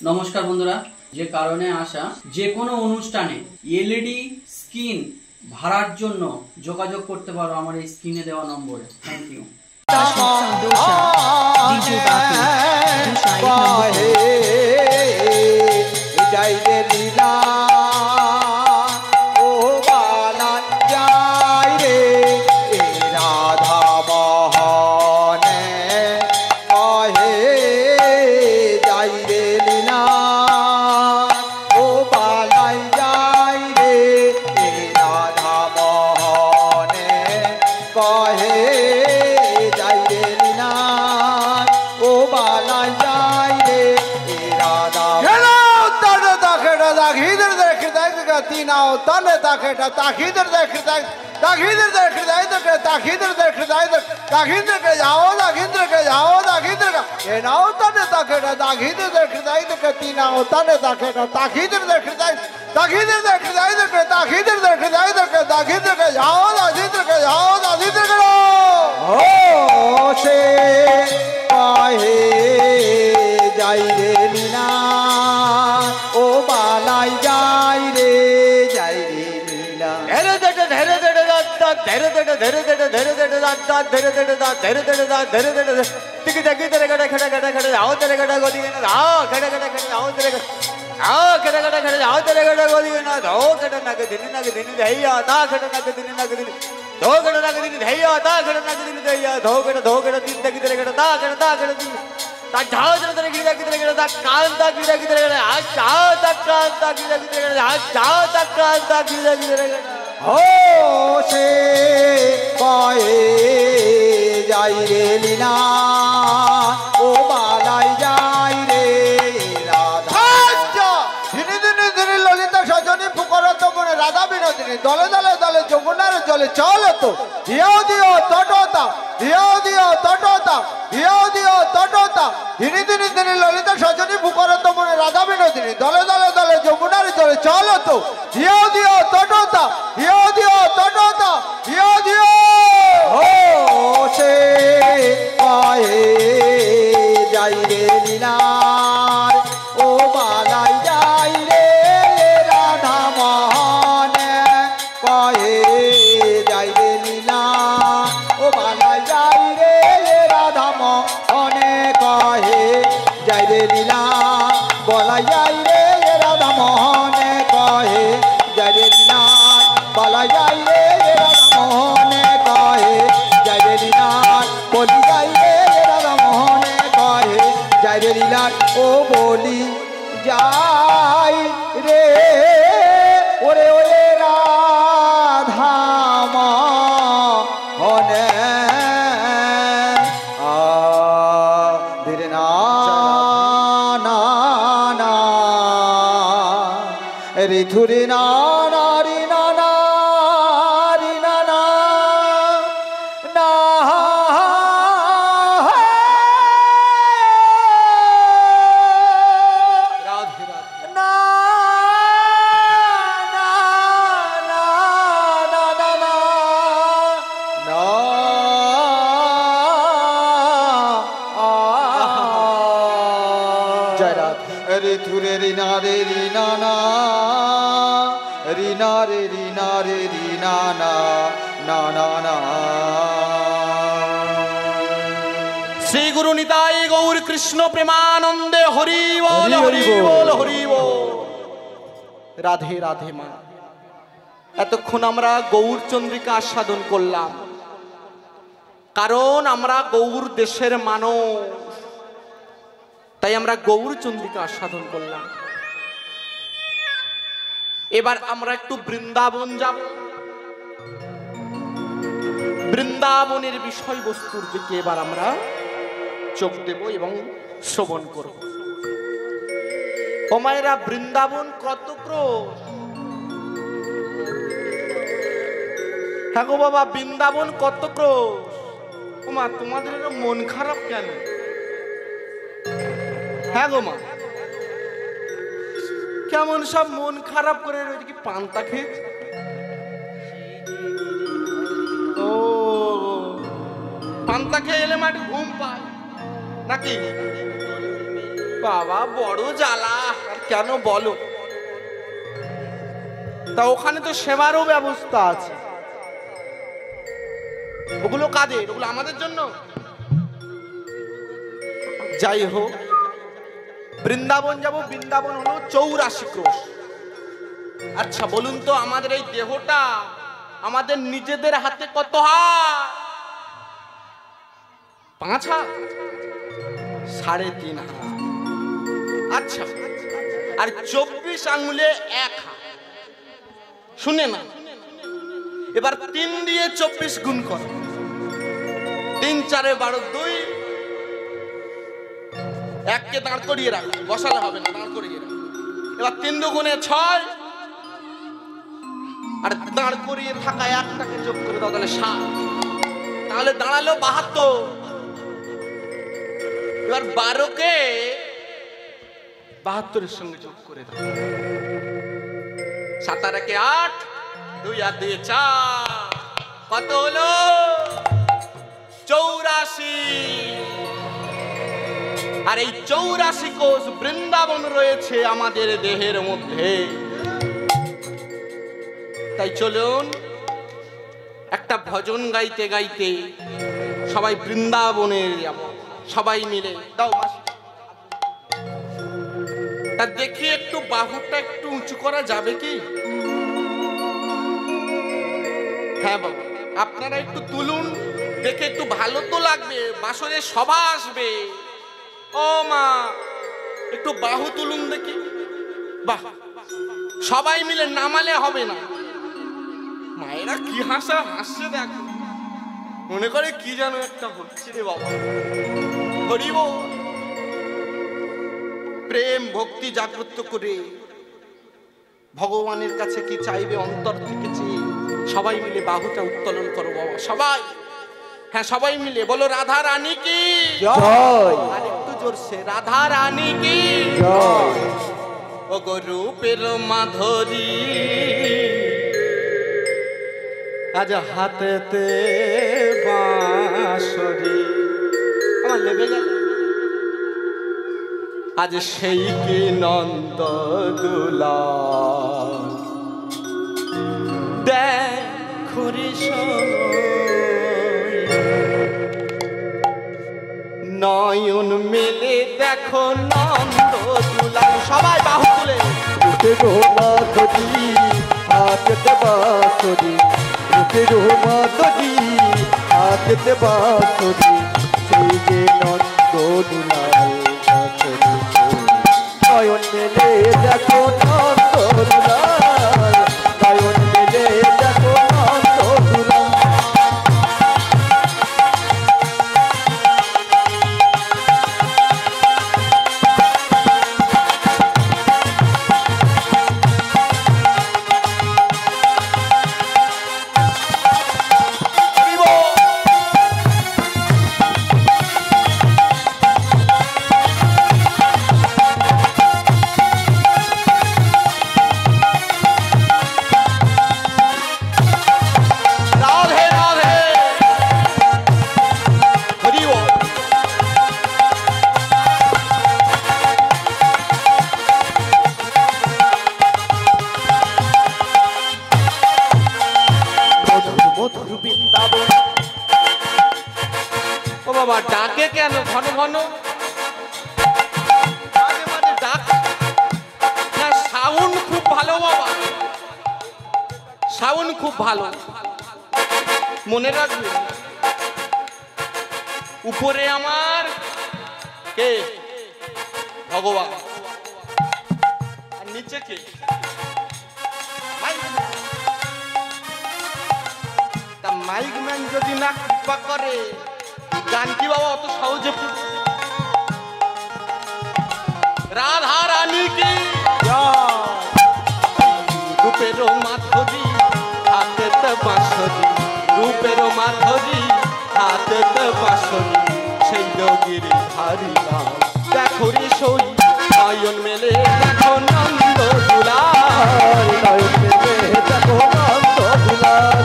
নমস্কার বন্ধুরা, যে কারণে আসা যে কোনো অনুষ্ঠানে এলইডি স্ক্রিন ভাড়ার জন্য যোগাযোগ করতে পারো আমার এই স্ক্রিনে দেওয়া নম্বরে। Thank you. Tane taketa takidir de kırday takidir de kırday de takidir de kırday de takidir de jao takidir de jao takidir de ye nao tane taketa takidir de kırday de tina o tane taketa takidir de kırday takidir de kırday de takidir de kırday de takidir de jao takidir de jao takidir de o se kahe jai re lina o balai jai re हो से पाए जाई रे लीना ओ बालाई जाई रे राधा दिने दिने दिने ललिता सजनी पुकार तो मने राधा विनोदिनी दले दले दले যমুনার জলে চলো তো দিও দিও তটতা দিও দিও তটতা দিও দিও তটতা দিনে দিনে দিনে ললিতা সজনী পুকার তো মনে রাধা বিনোদিনী দলে দলে দলে যমুনার জলে চলো তো দিও দিও তটতা দিও দিও তটতা দিও দিও ও সে পায়ে যাই রে লীলার ও বালাই যাই রে রাধা মোহনে পায়ে যাই রে লীলা ও বালাই যাই রে রাধা মোহনে কহে যাই রে লীলা বলাই যাই রে রাধা মোহনে কহে যাই রে লীলা বলাই যাই রে রাধা মোহনে কহে যাই রে লীলা বলি যাই রে রাধা মোহনে কহে যাই রে লীলা ও বলি যাই রে ওরে ওরে রাধা মোহনে ধীরে না না না ঋথুরে না না রি না না রি না না না রাধে রাধে না না না না না না না জয় রাধে ঋথুরে রিনা রে রিনা না রিনা রে রিনা রে রিনা না না না না শ্রী গুরু নিতাই গৌর কৃষ্ণ প্রেমানন্দে হরি বল হরি বল হরি বল। রাধে রাধে মা। এতক্ষণ আমরা গৌর চন্দ্রিকা আস্বাদন করলাম, কারণ আমরা গৌর দেশের মানুষ, তাই আমরা গৌর চন্দ্রিকা আস্বাদন করলাম। এবার আমরা একটু বৃন্দাবন যাব। বৃন্দাবনের বিষয়বস্তুর দিকে এবার আমরা চোখ দেব এবং শ্রবণ করব। ও মায়েরা, বৃন্দাবন কত ক্রোশ! হ্যাঁ গো বাবা, বৃন্দাবন কত ক্রোশ! ও মা, তোমাদের মন খারাপ কেন? হ্যাঁ গো মা, কেমন সব মন খারাপ করে রয়েছে? কি পান্তা খেয়েছে? ও পান্তা খেয়ে এলে মাটি ঘুম পায় নাকি? ও বাবা বড় জ্বালা, আর কেন বলো? তা ওখানে তো সেবারও ব্যবস্থা আছে। ওগুলো কাদের? ওগুলো আমাদের জন্য? যাই হোক, বৃন্দাবন যাব। বৃন্দাবন হলো 84 ক্রোশ। আচ্ছা বলুন তো, আমাদের এই দেহটা আমাদের নিজেদের হাতে কত হাত? 5 হাত? 3.5 হাত। আচ্ছা, আর 24 আঙ্গুলে 1 হাত। শুনে না, এবার 3 দিয়ে 24 গুণ কর। 3 4 12 2। 1কে দাঁড় করিয়ে রাখ, বসালে হবে না, দাঁড় করিয়ে রাখ। এবার 3 দুগুণে 6, আর দাঁড় করিয়ে থাকা 1টাকে যোগ করে দাও, তাহলে 7। তাহলে দাঁড়ালো 72। এবার 12কে 72-এর সঙ্গে যোগ করে দাও। 7 আর 1 8, 2 আর 2 4, কত হলো? 84। আর এই 84 কোষ বৃন্দাবন রয়েছে আমাদের দেহের মধ্যে। তাই চলুন একটা ভজন গাইতে গাইতে সবাই বৃন্দাবনে যাব, সবাই মিলে। দাও মাসি, তা দেখি একটু বাহুটা একটু উঁচু করা যাবে কি? হ্যাঁ বাবা, আপনারা একটু তুলুন, দেখে একটু ভালো তো লাগবে, বাসরে সভা আসবে। ও মা, একটু বাহু তুলুন দেখি। বাহ, সবাই মিলে নামালে হবে না। মায়েরা কি হাসা হাসছে দেখো, মনে করে কি যেন একটা হচ্ছে রে বাবা। হরি বল। প্রেম ভক্তি জাগ্রত করে ভগবানের কাছে কি চাইবে অন্তর থেকে চেয়ে সবাই মিলে বাহুটা উত্তোলন করো বাবা, সবাই। হ্যাঁ সবাই মিলে বলো, রাধা রানী কি জয়। আর একটু জোরসে, রাধা রানী কি জয়। ও গো রূপের মাধুরী, আজ হাতেতে বাঁশরি। আমার লেবে গেল। আজ সেই কি নন্দ দুলা দেখুরি নয়ন মেলে দেখো নন্দ দুলা। সবাই বাহু তুলে হাতে বাঁশরি, রূপের মাধুরী হাতে বাঁশরি, সেই যে নন্দ দুলাল নয়ন মেলে দেখো নন্দ দুলাল, নয়ন মেলে দেখো নন্দ দুলাল। ডাকে কেন ঘন ঘন? মাঝে মাঝে ডাক না, সাউন্ড খুব ভালো বাবা, সাউন্ড খুব ভালো। মনে রাখবে, উপরে আমার কে? ভগবান। আর নিচে কে? তা মাইক ম্যান যদি না কৃপা করে, গান কি বাবা অত সহজে? রাধা রানী কি রূপের মাধুরী হাতে বাঁশরি, রূপের মাধুরী হাতে বাঁশরি, সেই যোগীর ধারি নাম দেখো রে সই। নয়ন মেলে দেখো নন্দ দুলাল, নয়ন মেলে দেখো নন্দ দুলাল,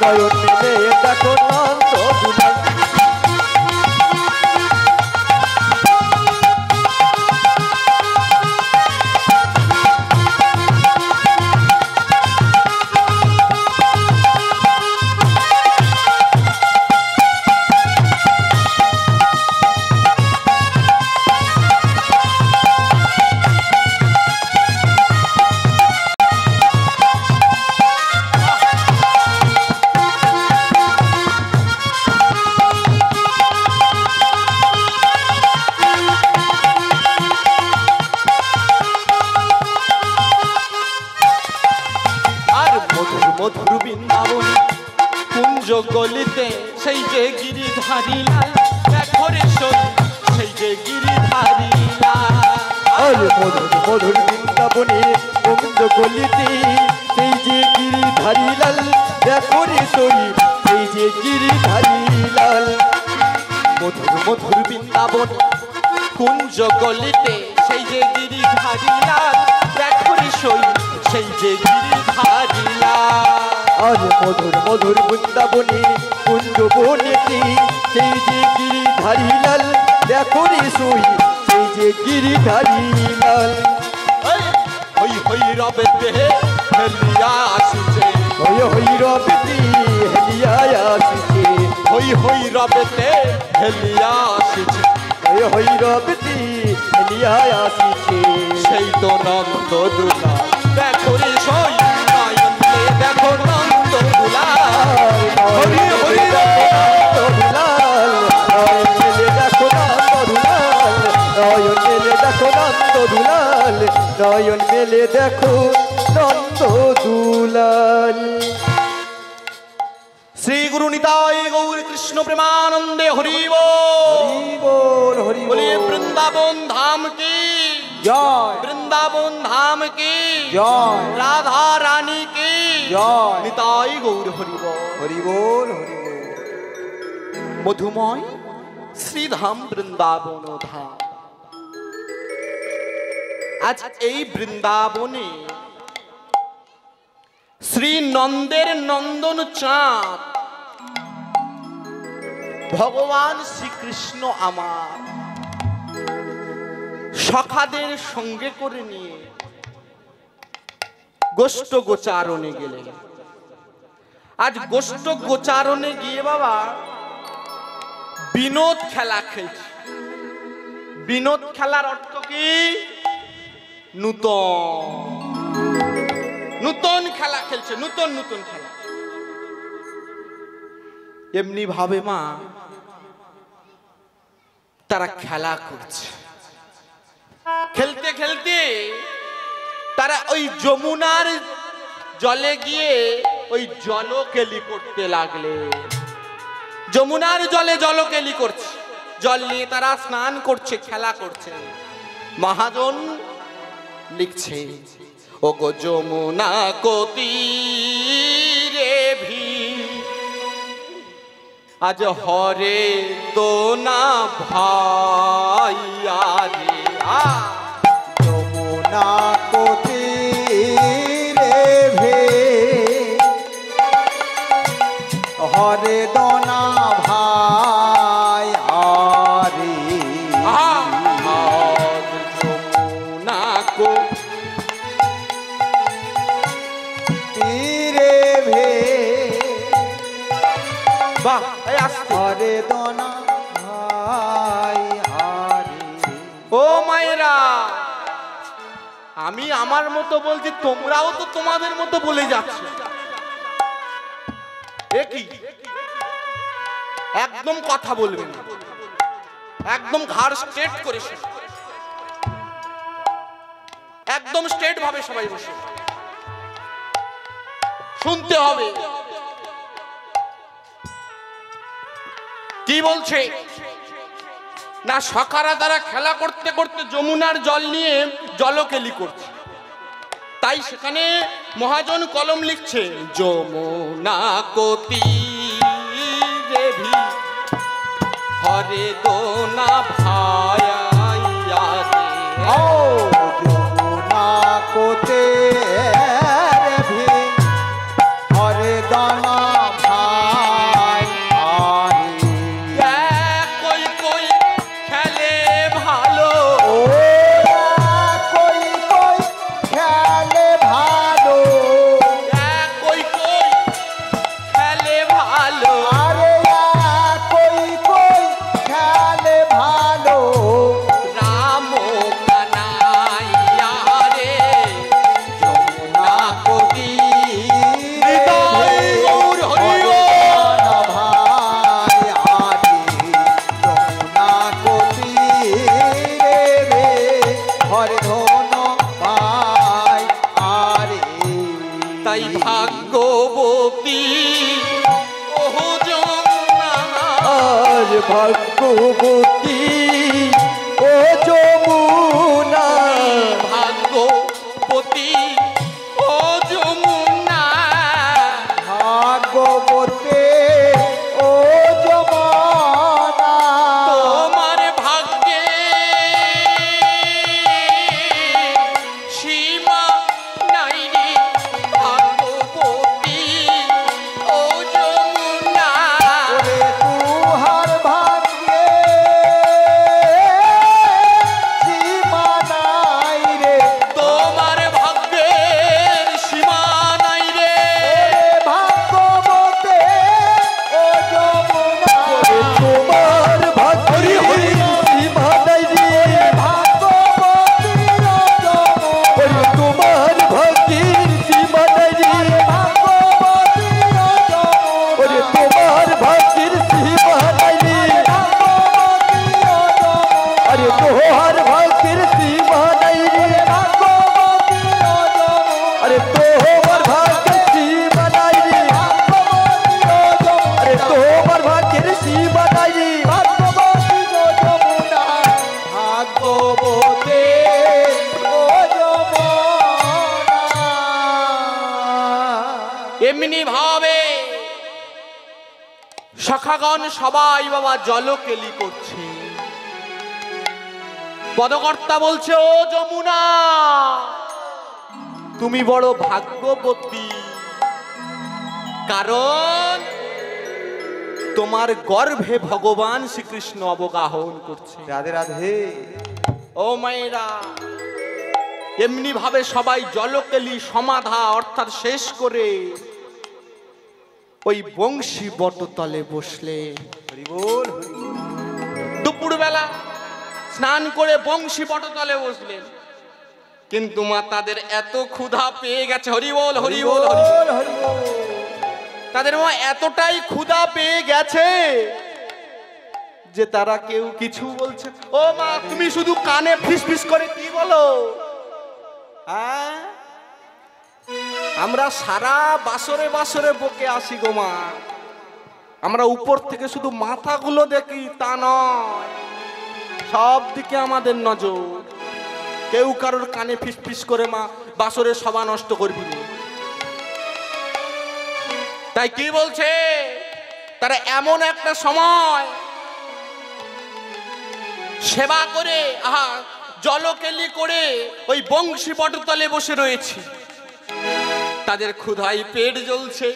নয়ন মেলে দেখো নন্দ দুলাল। গলিতে সেই যে গিরিধারী লাল দেখো রে সই সেই যে গিরিধারী লাল আরে মধুর মধুর বৃন্দাবনে গোবিন্দ গলিতে সেই যে গিরিধারী লাল দেখো রে সই সেই যে গিরিধারী লাল মধুর মধুর বৃন্দাবন কুঞ্জ গলিতে সেই যে গিরিধারী লাল দেখো রে সই সেই যে গিরিধারী লাল আরে মধুর মধুর বৃন্দাবনে কুঞ্জ বনেতে সেই যে গিরিধারী লাল দেখো রে সই সেই যে গিরিধারী লাল হই হই রবেতে হেলিয়া আসিছে হই হই রবেতে হেলিয়া আসিছে হই হই রবেতে হেলিয়া আসিছে হই হই রবেতে হেলিয়া আসিছে সেই তো নন্দ দুলা দেখো রে সই নয়নে দেখো নন্দ দুলা হরি হরি দুলাল নয়ন মেলে দেখো নন্দ দুলাল নয়ন মেলে দেখো নন্দ দুলাল নয়ন মেলে দেখো নন্দ দুলাল শ্রী গুরু নিতাই গৌর কৃষ্ণ প্রেমানন্দে হরি বল হরি বল হরি বল बोलिए वृंदावन धाम की জয় वृंदावन धाम की জয় राधा रानी की জয় निताई गौर हरि बोल হরি বল হরি বল मधुमय श्रीधाम वृंदावन धाम आज এই বৃন্দাবনে শ্রী নন্দের নন্দন চাঁদ ভগবান শ্রীকৃষ্ণ আমার সখাদের সঙ্গে করে নিয়ে গোষ্ঠ গোচারণে গেলেন। আজ গোষ্ঠ গোচারণে গিয়ে বাবা বিনোদ খেলা খেলছে। বিনোদ খেলার অর্থ কি? নূতন নূতন খেলা খেলছে, নূতন নূতন খেলা। এমনি ভাবে মা তারা খেলা করছে। খেলতে খেলতে তারা ওই যমুনার জলে গিয়ে ওই জলকেলি করতে লাগলে। যমুনার জলে জলকেলি করছে, জল নিয়ে তারা স্নান করছে, খেলা করছে। মহাজন লিখছে, ও গো যমুনা কতীরে ভি আজ হরে দোনা ভাইয়া রে যমুনা কতীরে ভে হরে দোনা ভাই আরে যমুনা কো তীরে ভে বাহ আসতে হরে দোনা ভাই আরে। ও মায়েরা, আমি আমার মতো বলছি, তোমরাও তো তোমাদের মতো বলে যাচ্ছ। একই একদম কথা বলবে না, একদম ঘাড় স্ট্রেট করে একদম স্ট্রেট ভাবে সবাই বসে শুনতে হবে। কি বলছে না, সখারা তারা খেলা করতে করতে যমুনার জল নিয়ে জলকেলি করছে। তাই সেখানে মহাজন কলম লিখছে, যমুনা কতীরে ভি হরে দোনা ভাইয়া রে। ও যমুনা কতীরে ভি হরে দোনা ভাই আরে। কই কই খেলে ভালো, ও কই কই খেলে ভালো, কই কই খেলে ভালো। আরে কই কই খেলে ভালো, রাম কানাইয়া রে যমুনা কতীরে গৌর হরি বল। ভাই আরে যমুনা কতীরে রে হরে ধন ভাই আরে। তাই ভাগ্যবতী ওহ ভাগ্যবতী ও যমুনা, ভাগ্যবতী ও যমুনা, ভাগ্যবতী ও যমুনা, তোমার ভাগ্যে সীমা নাই রে, ভাগ্যবতী ও যমুনা, ওরে তুহার ভাগ্যে সীমা নাই রে, তোমার ভাগ্যের সীমা নাই রে, ভাগ্যবতী ও যমুনা, তোমার ভাগ্যের সীমা নাই রে, ভাগ্যবতী ও যমুনা, তোমার ভাগ্যের সীমা নাই রে, ভাগ্যবতী ও যমুনা, তোমার ভাগ্যের সীমা নাই রে, ভাগ্যবতী ও যমুনা, আরে তোহার ভাগ্যের সীমা নাই রে, ভাগ্যবতী ও যমুনা, আরে তোহার ভাগ্যের সীমা নাই রে, ভাগ্যবতী ও যমুনা, আরে তোমার ভাগ্যের সীমা নাই রে, ভাগ্যবতী ও যমুনা, ভাগ্যবতী ও যমুনা। এমনি ভাবে সখাগণ সবাই বাবা জলকেলি করছে। পদকর্তা বলছে, ও যমুনা তুমি বড় ভাগ্যবতী, কারণ তোমার গর্ভে ভগবান শ্রীকৃষ্ণ অবগাহন করছে। রাধে রাধে। ও মায়েরা, এমনি ভাবে সবাই জলকেলি সমাধা অর্থাৎ শেষ করে ওই বংশী বটতলে বসলে। হরি বল, হরি বল। দুপুরবেলা স্নান করে বংশী বটতলে বসলেন, কিন্তু মা তাদের এত ক্ষুধা পেয়ে গেছে, হরি বল হরি বল হরি বল, হরি বল। তাদের মা এতটাই ক্ষুধা পেয়ে গেছে যে তারা কেউ কিছু বলছে। ও মা, তুমি শুধু কানে ফিস ফিস করে কি বলো? হ্যাঁ, আমরা সারা বাসরে বাসরে বকে আসি গো মা, আমরা উপর থেকে শুধু মাথাগুলো দেখি তা নয়, সব দিকে আমাদের নজর। কেউ কারোর কানে ফিস ফিস করে মা বাসরে সভা নষ্ট করবি না। তাই কি বলছে তারা, এমন একটা সময় সেবা করে, আহা জলকেলি করে ওই বংশী বটতলে বসে রয়েছে, তাদের ক্ষুধায় পেট জ্বলছে।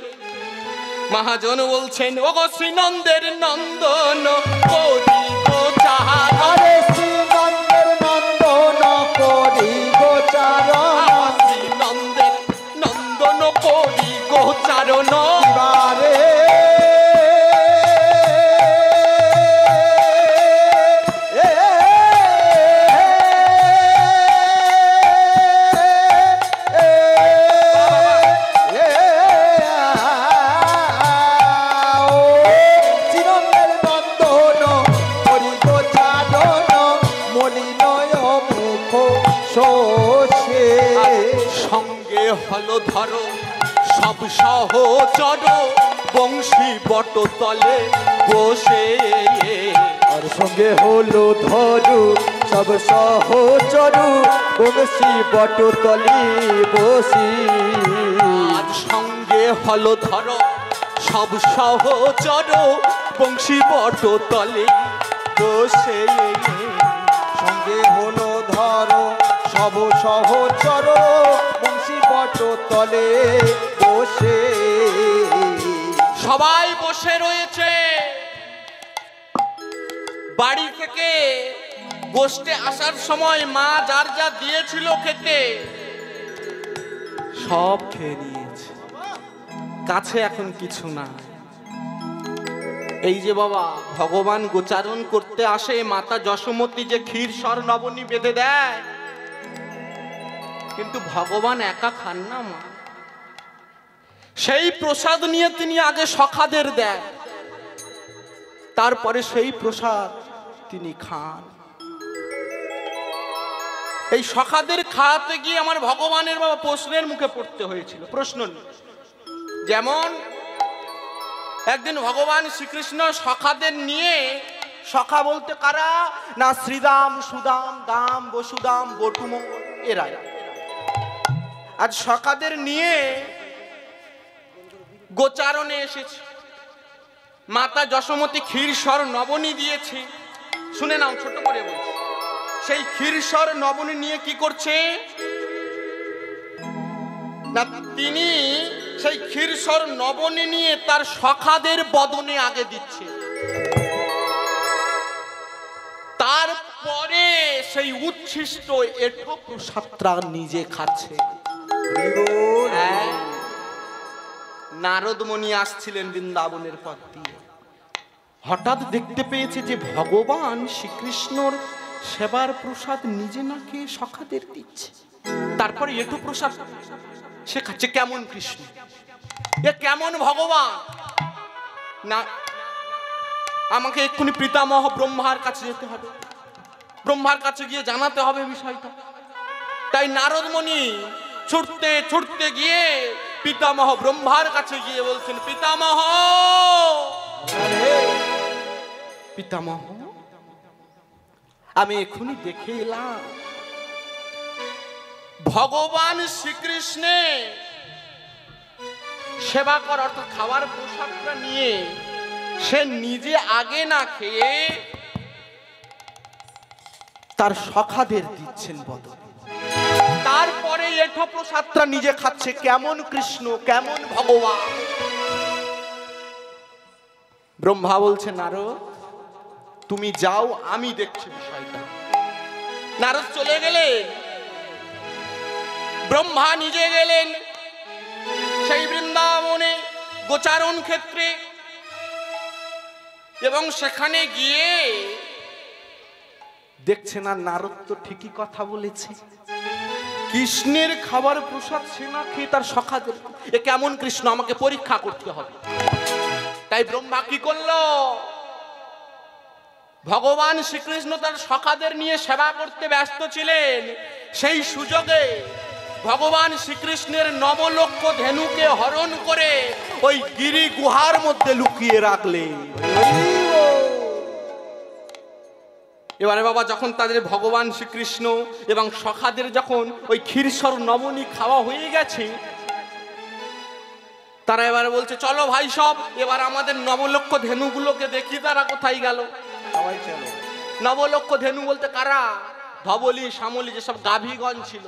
মহাজন বলছেন, ওগো শ্রীনন্দের নন্দন করি গো চাহার, আরে শ্রীনন্দের নন্দন করি গোচারণ, শ্রীনন্দের নন্দন করি গোচারণ, বারে শ্রীনন্দের নন্দন করি গোচারণ, মলিনয় মুখ শোষে। সঙ্গে হলো ধরো সব সহচর বংশী বটতলে বসে, আর সঙ্গে হলো ধরু সব সহচরু বংশী বটতলি বসি। আর সঙ্গে হলো ধরো সব সহচর বংশী বটতলে বসে, সঙ্গে হলো ধরো সব সহচর বংশী বটতলে বসে। সবাই বসে রয়েছে। বাড়ি থেকে গোষ্ঠে আসার সময় মা যার যা দিয়েছিল খেতে সব খেয়ে নিয়েছে, কাছে এখন কিছু না। এই যে বাবা ভগবান গোচারণ করতে আসে, মাতা যশোমতী যে ক্ষীর সর নবনী বেঁধে দেয়, কিন্তু ভগবান একা খান না মা, সেই প্রসাদ নিয়ে তিনি আগে সখাদের দেন, তারপরে সেই প্রসাদ তিনি খান। এই সখাদের খাওয়াতে গিয়ে আমার ভগবানের বাবা প্রশ্নের মুখে পড়তে হয়েছিল। প্রশ্ন যেমন একদিন ভগবান শ্রীকৃষ্ণ সখাদের নিয়ে সখা বলতে কারা? না শ্রীদাম, সুদাম, দাম, বসুদাম, বটুমঙ্গল এরা। আজ সখাদের নিয়ে গোচারণে এসেছে। মাতা যশোমতী ক্ষীরসর নবনী দিয়েছে। শুনে নাও, ছোট করে বলছি। সেই ক্ষীরসর নবনী নিয়ে কি করছে না, তিনি সেই ক্ষীরসর নবনী নিয়ে তার সখাদের বদনে আগে দিচ্ছে। তারপরে সেই উচ্ছিষ্ট এঠো প্রসাদটা নিজে খাচ্ছে। নারদ মুনি আসছিলেন বৃন্দাবনের পথ দিয়ে। হঠাৎ দেখতে পেয়েছে যে ভগবান শ্রীকৃষ্ণর সেবার প্রসাদ নিজে না খেয়ে সখাদের দিচ্ছে। তারপরে এঠো প্রসাদ সে খাচ্ছে। কেমন কৃষ্ণ, এ কেমন ভগবান! না, আমাকে এক্ষুনি পিতামহ ব্রহ্মার কাছে যেতে হবে, ব্রহ্মার কাছে গিয়ে জানাতে হবে বিষয়টা। তাই নারদ মুনি ছুটতে ছুটতে গিয়ে পিতামহ ব্রহ্মার কাছে গিয়ে বলছেন, পিতামহ, পিতামহ, আমি এক্ষুনি দেখে এলাম ভগবান শ্রীকৃষ্ণে সেবা কর অর্থাৎ খাবার প্রসাদটা নিয়ে সে নিজে আগে না খেয়ে তার সখাদের দিচ্ছেন বদলে। তারপরে এঠো প্রসাদটা নিজে খাচ্ছে। কেমন কৃষ্ণ, কেমন ভগবান! ব্রহ্মা বলছে, নারদ তুমি যাও, আমি দেখছি বিষয়টা। নারদ চলে গেলেন। ব্রহ্মা নিজে গেলেন সেই বৃন্দাবনে গোচারণ ক্ষেত্রে, এবং সেখানে গিয়ে দেখছে না, নারদ তো ঠিকই কথা বলেছে, কৃষ্ণের খাবার প্রসাদ সে না খেয়ে তার সখাদের। এ কেমন কৃষ্ণ, আমাকে পরীক্ষা করতে হবে। তাই ব্রহ্মা কি করলো? ভগবান শ্রীকৃষ্ণ তার সখাদের নিয়ে সেবা করতে ব্যস্ত ছিলেন। সেই সুযোগে ভগবান শ্রীকৃষ্ণের 9 লক্ষ ধেনুকে হরণ করে ওই গিরি গুহার মধ্যে লুকিয়ে রাখলেন। এবারে বাবা, যখন তাদের ভগবান শ্রীকৃষ্ণ এবং সখাদের যখন ওই ক্ষীরসর নবনী খাওয়া হয়ে গেছে, তারা এবারে বলছে, চলো ভাই সব, এবার আমাদের 9 লক্ষ ধেনুগুলোকে দেখি তারা কোথায় গেল। 9 লক্ষ ধেনু বলতে কারা? ধবলি, শ্যামলি, যেসব গাভীগণ ছিল।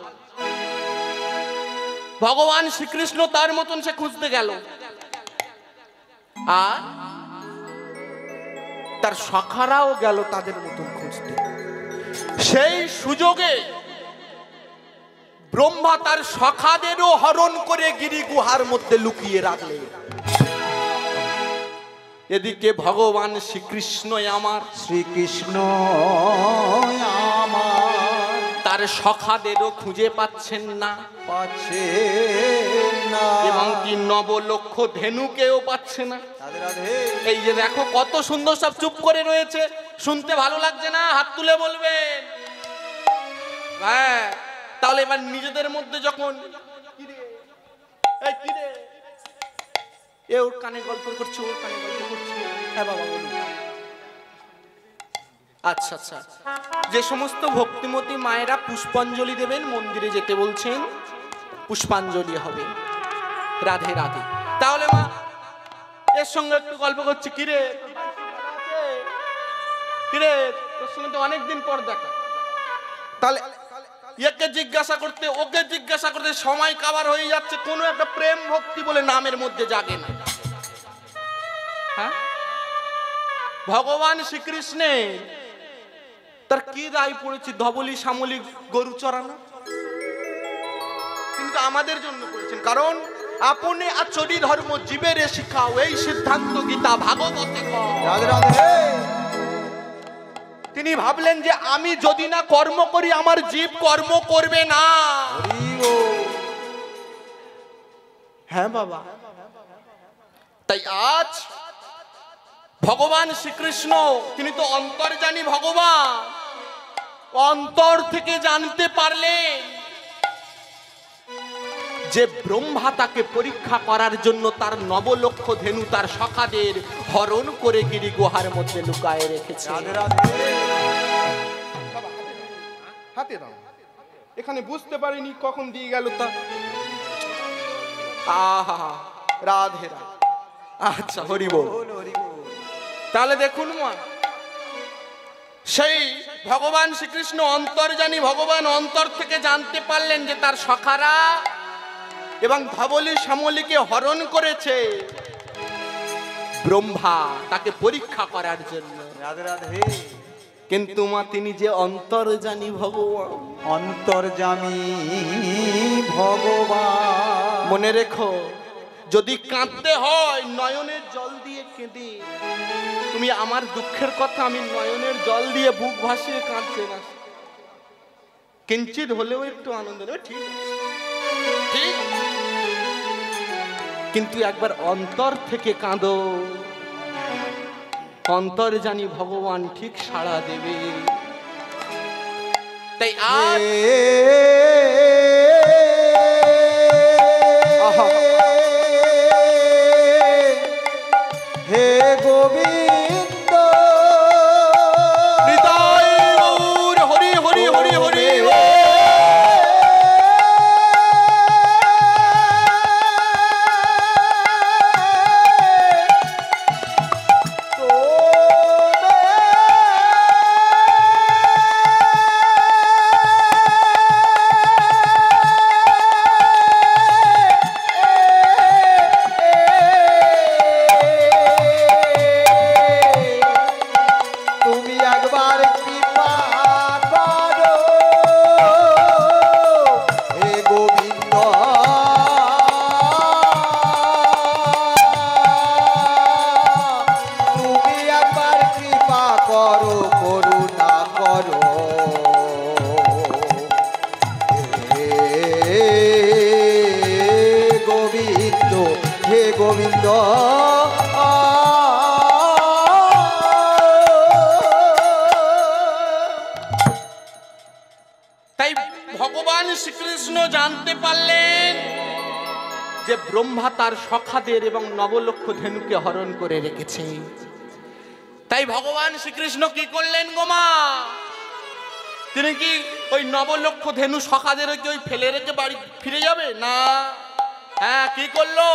ভগবান শ্রীকৃষ্ণ তার মতন সে খুঁজতে গেল, আর তার সখারাও গেল তাদের মতন খুঁজতে। সেই সুযোগে ব্রহ্মা তার সখাদেরও হরণ করে গিরি গুহার মধ্যে লুকিয়ে রাখলেন। এদিকে ভগবান শ্রীকৃষ্ণ আমার, শ্রীকৃষ্ণ আমার, তার সখাদেরও খুঁজে পাচ্ছেন না, পাচ্ছেন না, এবং 9 লক্ষ ধেনুকেও পাচ্ছে না। রাধে রাধে। এই যে দেখো কত সুন্দর, সব চুপ করে রয়েছে। শুনতে ভালো লাগছে না? হাত তুলে বলবেন। হ্যাঁ, তাহলে এবার নিজেদের মধ্যে যখন এ ওর কানে গল্প করছে, ওর কানে গল্প করছে। হ্যাঁ বাবা বলুন। আচ্ছা আচ্ছা, যে সমস্ত ভক্তিমতী মায়েরা পুষ্পাঞ্জলি দেবেন, মন্দিরে যেতে বলছেন, পুষ্পাঞ্জলি হবে। রাধে রাধে। তাহলে মা এর সঙ্গে একটু গল্প করছি। কিরে কিরে, তোর সঙ্গে তো অনেকদিন পর দেখা। তাহলে একে জিজ্ঞাসা করতে, ওকে জিজ্ঞাসা করতে সময় কাবার হয়ে যাচ্ছে, কোনো একটা প্রেম ভক্তি বলে নামের মধ্যে জাগে না। হ্যাঁ, ভগবান শ্রীকৃষ্ণের তার কি দায় পড়েছে? ধবলি, শ্যামলি, গরু চড়ানো। কিন্তু আমাদের জন্য করেছেন, কারণ আপনি আচরি ধর্ম জীবের শিখাও, এই সিদ্ধান্ত গীতা ভাগবতে। রাধে রাধে। তিনি ভাবলেন যে আমি যদি না কর্ম করি, আমার জীব কর্ম করবে না। হ্যাঁ বাবা। তাই আজ ভগবান শ্রীকৃষ্ণ, তিনি তো অন্তর্যামী ভগবান, অন্তর থেকে জানতে পারলেন যে ব্রহ্মা তাকে পরীক্ষা করার জন্য তার 9 লক্ষ ধেনু তার সখাদের হরণ করে গিরি গুহার মধ্যে লুকায়ে রেখেছে। হাতে দাও, এখানে বুঝতে পারিনি কখন দিয়ে গেল তা। আহা, রাধে রাধে। আচ্ছা, হরি বল। তাহলে দেখুন মা, সেই ভগবান শ্রীকৃষ্ণ অন্তর্জানী ভগবান অন্তর থেকে জানতে পারলেন যে তার সখারা এবং ধবলী শ্যামলীকে হরণ করেছে ব্রহ্মা তাকে পরীক্ষা করার জন্য। রাধে রাধে। কিন্তু মা, তিনি যে অন্তর্জানী ভগবান, অন্তর্যামী ভগবান। মনে রেখো, যদি কাঁদতে হয় নয়নের জল দিয়ে কেঁদে। তুমি আমার দুঃখের কথা আমি নয়নের জল দিয়ে বুক ভাসিয়ে কাঁদছে না, কিঞ্চিত হলেও একটু আনন্দ নেবে, ঠিক ঠিক, কিন্তু একবার অন্তর থেকে কাঁদো, অন্তর জানি ভগবান ঠিক সাড়া দেবে। তাই আজ হে গোবিন্দ, হৃদয় গৌর হরি হরি হরি হরি। তাই ভগবান শ্রীকৃষ্ণ জানতে পারলেন যে ব্রহ্মা তার সখাদের এবং 9 লক্ষ ধেনুকে হরণ করে রেখেছে। তাই ভগবান শ্রীকৃষ্ণ কি করলেন গো মা? তিনি কি ওই 9 লক্ষ ধেনু সখাদের কি ওই ফেলে রেখে বাড়ি ফিরে যাবে না? হ্যাঁ, কি করলো?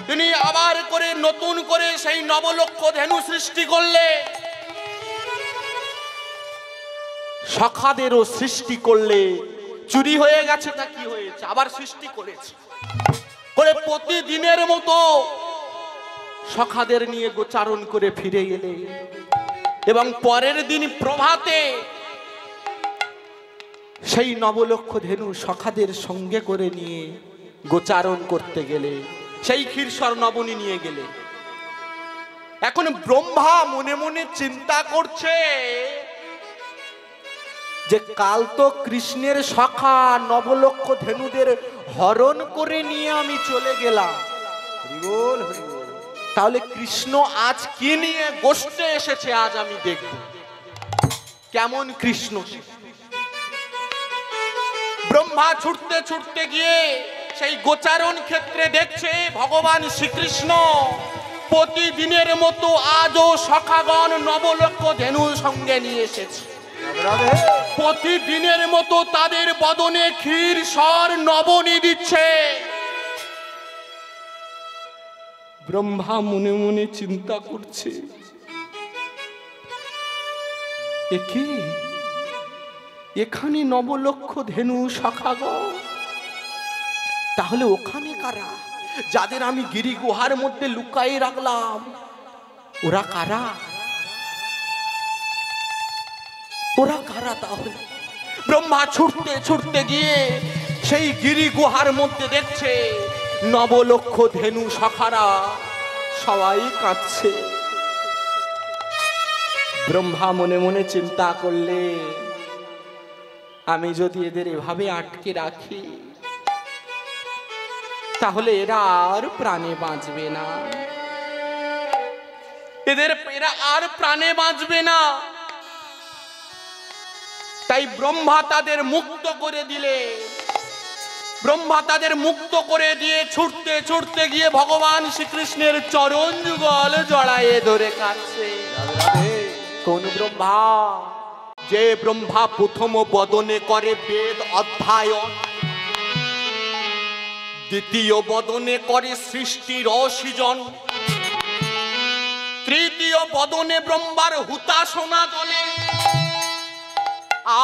তিনি আবার করে নতুন করে সেই 9 লক্ষ ধেনু সৃষ্টি করলে, সখাদেরও সৃষ্টি করলে। চুরি হয়ে গেছে তা কি হয়েছে, আবার সৃষ্টি করেছে করে প্রতিদিনের মতো সখাদের নিয়ে গোচারণ করে ফিরে এলে এবং পরের দিন প্রভাতে সেই 9 লক্ষ ধেনু সখাদের সঙ্গে করে নিয়ে গোচারণ করতে গেলে সেই ক্ষীরসর নবনী নিয়ে গেলে। এখন ব্রহ্মা মনে মনে চিন্তা করছে যে কাল তো কৃষ্ণের সখা 9 লক্ষ ধেনুদের হরণ করে নিয়ে আমি চলে গেলাম, তাহলে কৃষ্ণ আজ কি নিয়ে গোষ্ঠে এসেছে আজ আমি দেখব কেমন কৃষ্ণ। ব্রহ্মা ছুটতে ছুটতে গিয়ে সেই গোচারণ ক্ষেত্রে দেখছে ভগবান শ্রীকৃষ্ণ প্রতিদিনের মতো আজও সখাগণ 9 লক্ষ ধেনু সঙ্গে নিয়ে এসেছে। প্রতিদিনের মতো তাদের বদনে ক্ষীর সর নবনী দিচ্ছে। ব্রহ্মা মনে মনে চিন্তা করছে, এখানে 9 লক্ষ ধেনু সখাগণ, তাহলে ওখানে কারা? যাদের আমি গিরি গুহার মধ্যে লুকাই রাখলাম ওরা কারা? ওরা কারা তাহলে? ব্রহ্মা ছুটতে ছুটতে গিয়ে সেই গিরি গুহার মধ্যে দেখছে 9 লক্ষ ধেনু সখারা সবাই কাঁদছে। ব্রহ্মা মনে মনে চিন্তা করলে, আমি যদি এদের এভাবে আটকে রাখি তাহলে এরা আর প্রাণে বাঁচবে না, এরা আর প্রাণে বাঁচবে না। তাই ব্রহ্মা তাদের মুক্ত করে দিলে ব্রহ্মা তাদের মুক্ত করে দিয়ে ছুটতে ছুটতে গিয়ে ভগবান শ্রীকৃষ্ণের চরণ যুগল জড়ায়ে ধরে কাছে। কোন ব্রহ্মা? যে ব্রহ্মা প্রথম বদনে করে বেদ অধ্যায়ন, দ্বিতীয় বদনে করে সৃষ্টির অসৃজন, তৃতীয় বদনে ব্রহ্মার হুতাশনা চলে,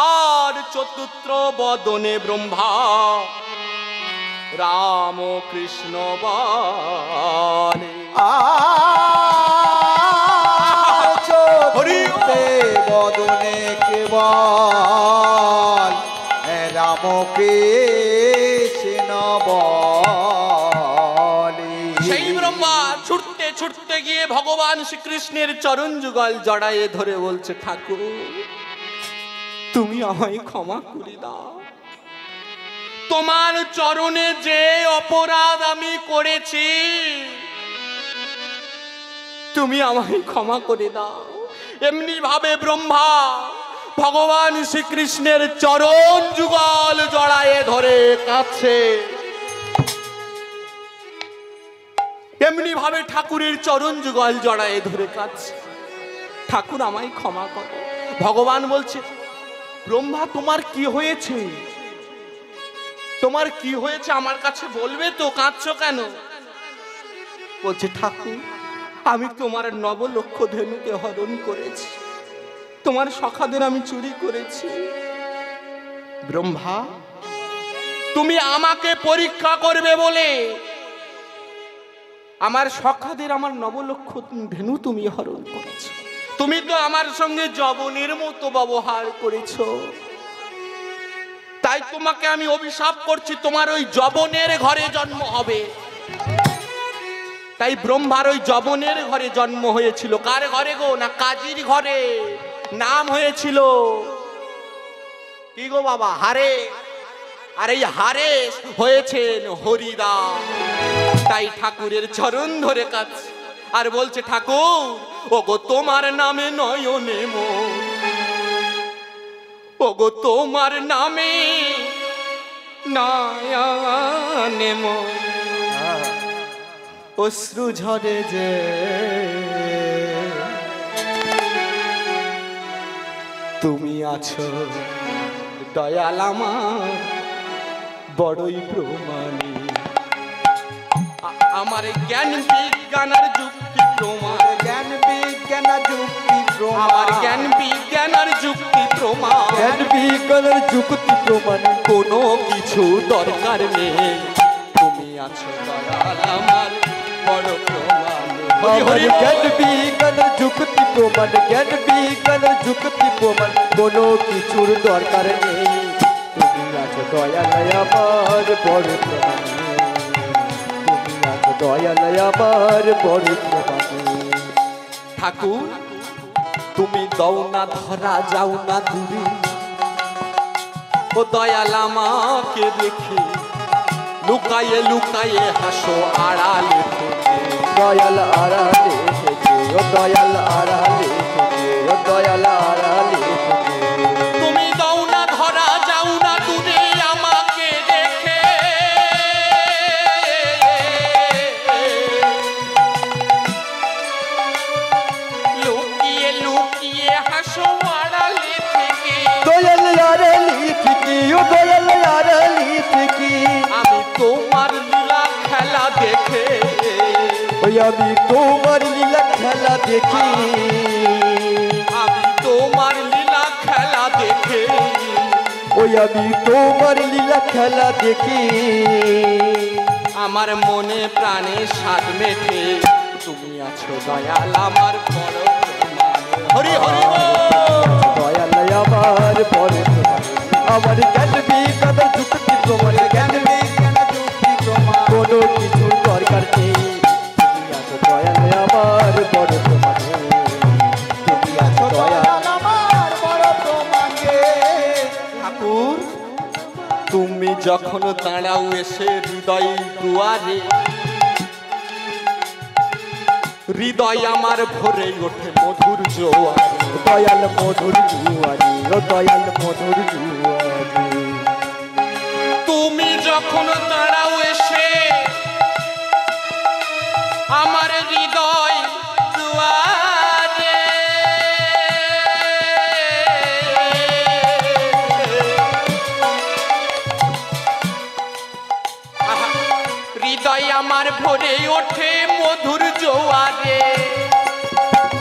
আর চতুর্থ বদনে ব্রহ্মা রাম কৃষ্ণ বলে। চতুর্থে বদনে কেবল রাম কৃষ্ণ বলে। সেই ব্রহ্মা ছুটতে ছুটতে গিয়ে ভগবান শ্রীকৃষ্ণের চরণ যুগল জড়ায়ে ধরে বলছে, ঠাকুর তুমি আমায় ক্ষমা করে দাও, তোমার চরণে যে অপরাধ আমি করেছি তুমি আমায় ক্ষমা করে দাও। এমনি ভাবে ব্রহ্মা ভগবান শ্রীকৃষ্ণের চরণ যুগল জড়ায়ে ধরে কাছে। এমনি ভাবে ঠাকুরের চরণ যুগল জড়ায়ে ধরে কাছে, ঠাকুর আমায় ক্ষমা করো। ভগবান বলছে, ব্রহ্মা তোমার কি হয়েছে? তোমার কি হয়েছে আমার কাছে বলবে তো, কাঁদছো কেন? বলছে, ঠাকুর আমি তোমার 9 লক্ষ ধেনুকে হরণ করেছি, তোমার সখাদের আমি চুরি করেছি। ব্রহ্মা তুমি আমাকে পরীক্ষা করবে বলে আমার সখাদের আমার 9 লক্ষ ধেনু তুমি হরণ করেছো। তুমি তো আমার সঙ্গে যবনের মতো ব্যবহার করেছো, তাই তোমাকে আমি অভিশাপ করছি, তোমার ওই যবনের ঘরে জন্ম হবে। তাই ব্রহ্মার ওই যবনের ঘরে জন্ম হয়েছিল। কার ঘরে গো? না কাজীর ঘরে। নাম হয়েছিল কি গো বাবা? হারে। আর এই হারে হয়েছেন হরিদাস। তাই ঠাকুরের চরণ ধরে কাছে আর বলছে, ঠাকুর ওগো তোমার নামে নয়নে মোর, ওগো তোমার নামে নয়নে মোর অশ্রু ঝরে যে তুমি আছো দয়াল আমার বড়ই প্রমাণী। আমার জ্ঞান বিজ্ঞান আর যুক্তি প্রমাণ, জ্ঞান বিজ্ঞান যুক্তি প্রমাণ, আমার জ্ঞান বিজ্ঞান আর যুক্তি প্রমাণ, জ্ঞান বিজ্ঞানের যুক্তি প্রমাণ, কোনো কিছু দরকার নেই, তুমি আছো দয়াল আমার বড় প্রমাণ। আমার জ্ঞান বিজ্ঞানের যুক্তি প্রমাণ, জ্ঞান বিজ্ঞানের যুক্তি প্রমাণ, কোনো কিছুর দরকার নেই, তুমি আছো দয়াল আমার বড় প্রমাণ, তুমি আছো দয়াল আমার বড় প্রমাণ। ঠাকুর তুমি দাও না ধরা, যাও না দূরে, ও দয়াল আমাকে দেখে লুকায়ে লুকায়ে হাসো আড়ালে থেকে, দয়াল আড়ালে থেকে, ও দয়াল আড়ালে থেকে, ও দয়াল আড়ালে থেকে। তুমি দাও না ধরা, যাও না দূরে আমাকে দেখে, লুকিয়ে লুকিয়ে হাসো আড়ালে থেকে, দয়াল আড়ালে থেকে, ও দয়াল আড়ালে থেকে। আমি তোমার লীলা খেলা দেখে, ওই আমি তোমার লীলা খেলা দেখি, আমি তোমার লীলা খেলা দেখে, ওই আমি তোমার লীলা খেলা দেখি। আমার মনে প্রাণে স্বাদ মেটে, তুমি আছো দয়াল আমার বড় প্রমাণ। হরি হরি বল। দয়াল আমার বড় প্রমাণ, আমার জ্ঞান বিজ্ঞানের যুক্তি প্রমাণ, জ্ঞান বিজ্ঞান যুক্তি প্রমাণ, কোনো কিছুর দরকার নেই, তুমি আছো দয়াল আমার বড় প্রমাণ, তুমি আছো দয়াল আমার বড় প্রমাণ। ঠাকুর তুমি যখন দাঁড়াও এসে হৃদয় দুয়ারে, হৃদয় আমার ভরে ওঠে মধুর জোয়ারে, দয়াল মধুর জুয়ারি, ও দয়াল মধুর জুয়ারি। তুমি যখন আমার ভরে ওঠে মধুর জোয়ারে।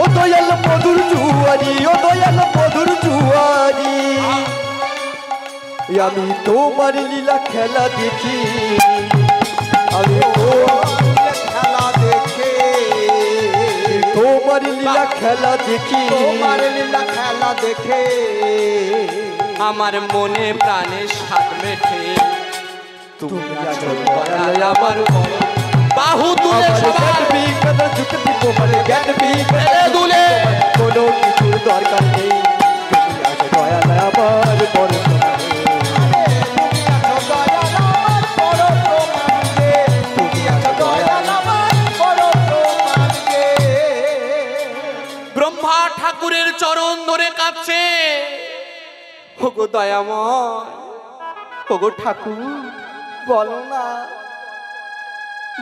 ও দয়াল মধুর জুয়ারি, ও দয়াল মধুর জুয়ারি, আমি তোমার লীলা খেলা দেখি, আমি খেলা দেখে, তোমার লীলা খেলা দেখি, তোমার লীলা খেলা দেখে আমার মনে প্রাণে স্বাদ মেঠে। তুমি আছো দয়াল আমার বড়, বাহু তুলে সবার যুক্তি তোমার জ্ঞান দুলে কোনো কিছুর দরকার নেই, তুমি আছো দয়াল আমার বড়। ব্রহ্মা ঠাকুরের চরণ ধরে কাঁদছে, ওগো দয়াময়, ওগো ঠাকুর, বলো না,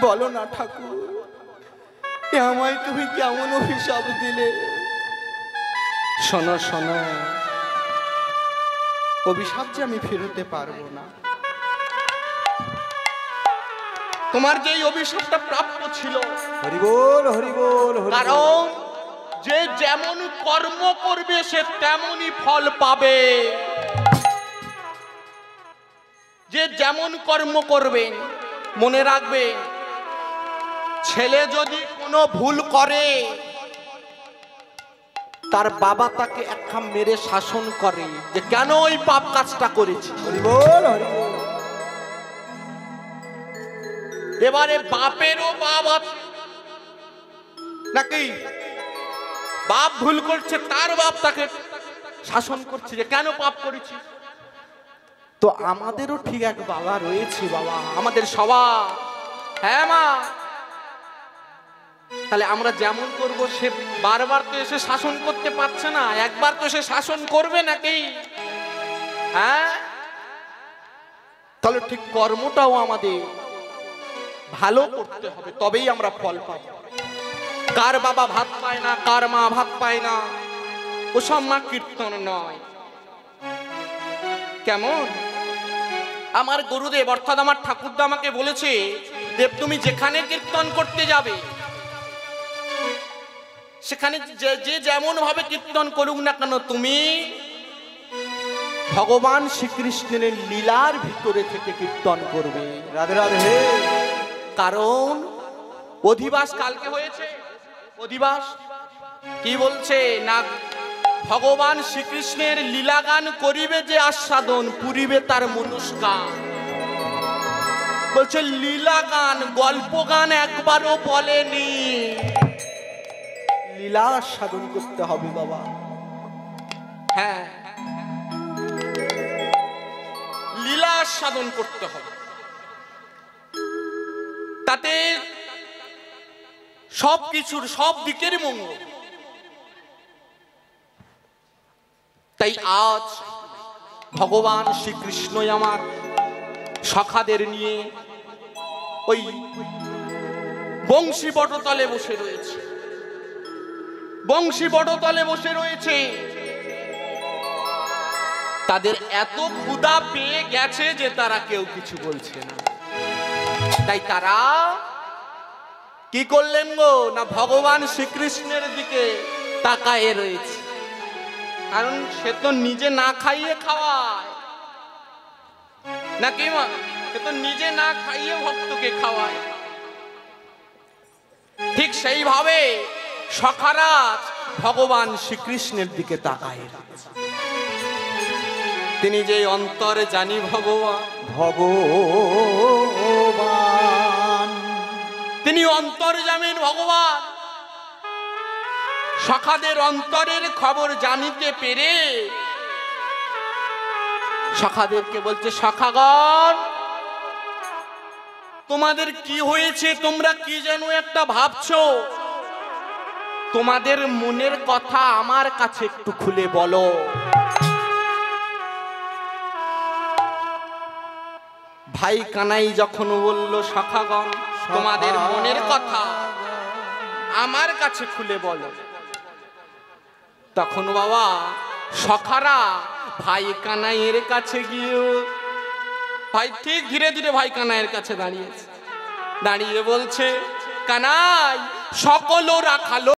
বলো না ঠাকুর, এ আমায় তুমি কেমন অভিশাপ দিলে? শোনো শোনো, অভিশাপ যে আমি ফেরোতে পারবো না। তোমার যেই অভিশাপটা প্রাপ্য ছিল, হরি বল হরি বল, কারণ যে যেমন কর্ম করবে সে তেমনই ফল পাবে। যে যেমন কর্ম করবে, মনে রাখবে, ছেলে যদি কোনো ভুল করে তার বাবা তাকে একখান মেরে শাসন করে যে কেন ওই পাপ কাজটা করেছি। হরি বল হরি বল। এবারে বাপেরও বাবা নাকি, বাপ ভুল করছে, তার বাপ তাকে শাসন করছে যে কেন পাপ করেছি। তো আমাদেরও ঠিক এক বাবা রয়েছে, বাবা আমাদের সবার। হ্যাঁ মা, তাহলে আমরা যেমন করব, সে বারবার তো এসে শাসন করতে পারছে না, একবার তো সে শাসন করবে নাকি? হ্যাঁ, তাহলে ঠিক কর্মটাও আমাদের ভালো করতে হবে, তবেই আমরা ফল পাব। কার বাবা ভাত পায় না, কার মা ভাত পায় না, ওসব মা কীর্তন নয়। কেমন? আমার গুরুদেব অর্থাৎ আমার ঠাকুরদা আমাকে বলেছে, দেব তুমি যেখানে কীর্তন করতে যাবে সেখানে যে যেমন ভাবে কীর্তন করুক না কেন, তুমি ভগবান শ্রীকৃষ্ণের লীলার ভিতরে থেকে কীর্তন করবে। রাধে রাধে। কারণ অধিবাস কালকে হয়েছে, অধিবাস কি বলছে না, ভগবান শ্রীকৃষ্ণের লীলাগান করিবে যে আস্বাদন, পুরিবে তার মনুষ্কান। বলছে লীলাগান, গল্প গান একবারও বলেনি, লীলা সাধন করতে হবে বাবা। হ্যাঁ, লীলা সাধন করতে হবে, তাতে সব কিছুর সব দিকের মঙ্গল। তাই আজ ভগবান শ্রীকৃষ্ণই আমার সখাদের নিয়ে ওই বংশী বটতলে বসে রয়েছে, বংশী বটতলে বসে রয়েছে। তাদের এত ক্ষুধা পেয়ে গেছে যে তারা কেউ কিছু বলছে না। তাই তারা কি করলেন গো না, ভগবান শ্রীকৃষ্ণের দিকে তাকায়ে রয়েছে। কারণ সে তো নিজে না খাইয়ে খাওয়ায় নাকি মা, সে তো নিজে না খাইয়ে ভক্তকে খাওয়ায়। ঠিক সেইভাবে সখারাজ ভগবান শ্রীকৃষ্ণের দিকে তাকায় রয়েছে। তিনি যে অন্তরে জানি ভগবান, ভগবান তিনি অন্তর্যামীন ভগবান। সখাদের অন্তরের খবর জানিতে পেরে সখাদেরকে বলছে, সখাগণ তোমাদের কি হয়েছে, তোমরা কি যেন একটা ভাবছো, তোমাদের মনের কথা আমার কাছে একটু খুলে বলো। ভাই কানাই যখন বলল, সখাগণ তোমাদের মনের কথা আমার কাছে খুলে বলো, তখন বাবা সখারা ভাই কানাইয়ের কাছে গিয়ে, ভাই ঠিক ধীরে ধীরে ভাই কানাইয়ের কাছে দাঁড়িয়েছে। দাঁড়িয়ে বলছে, কানাই সকল রাখালো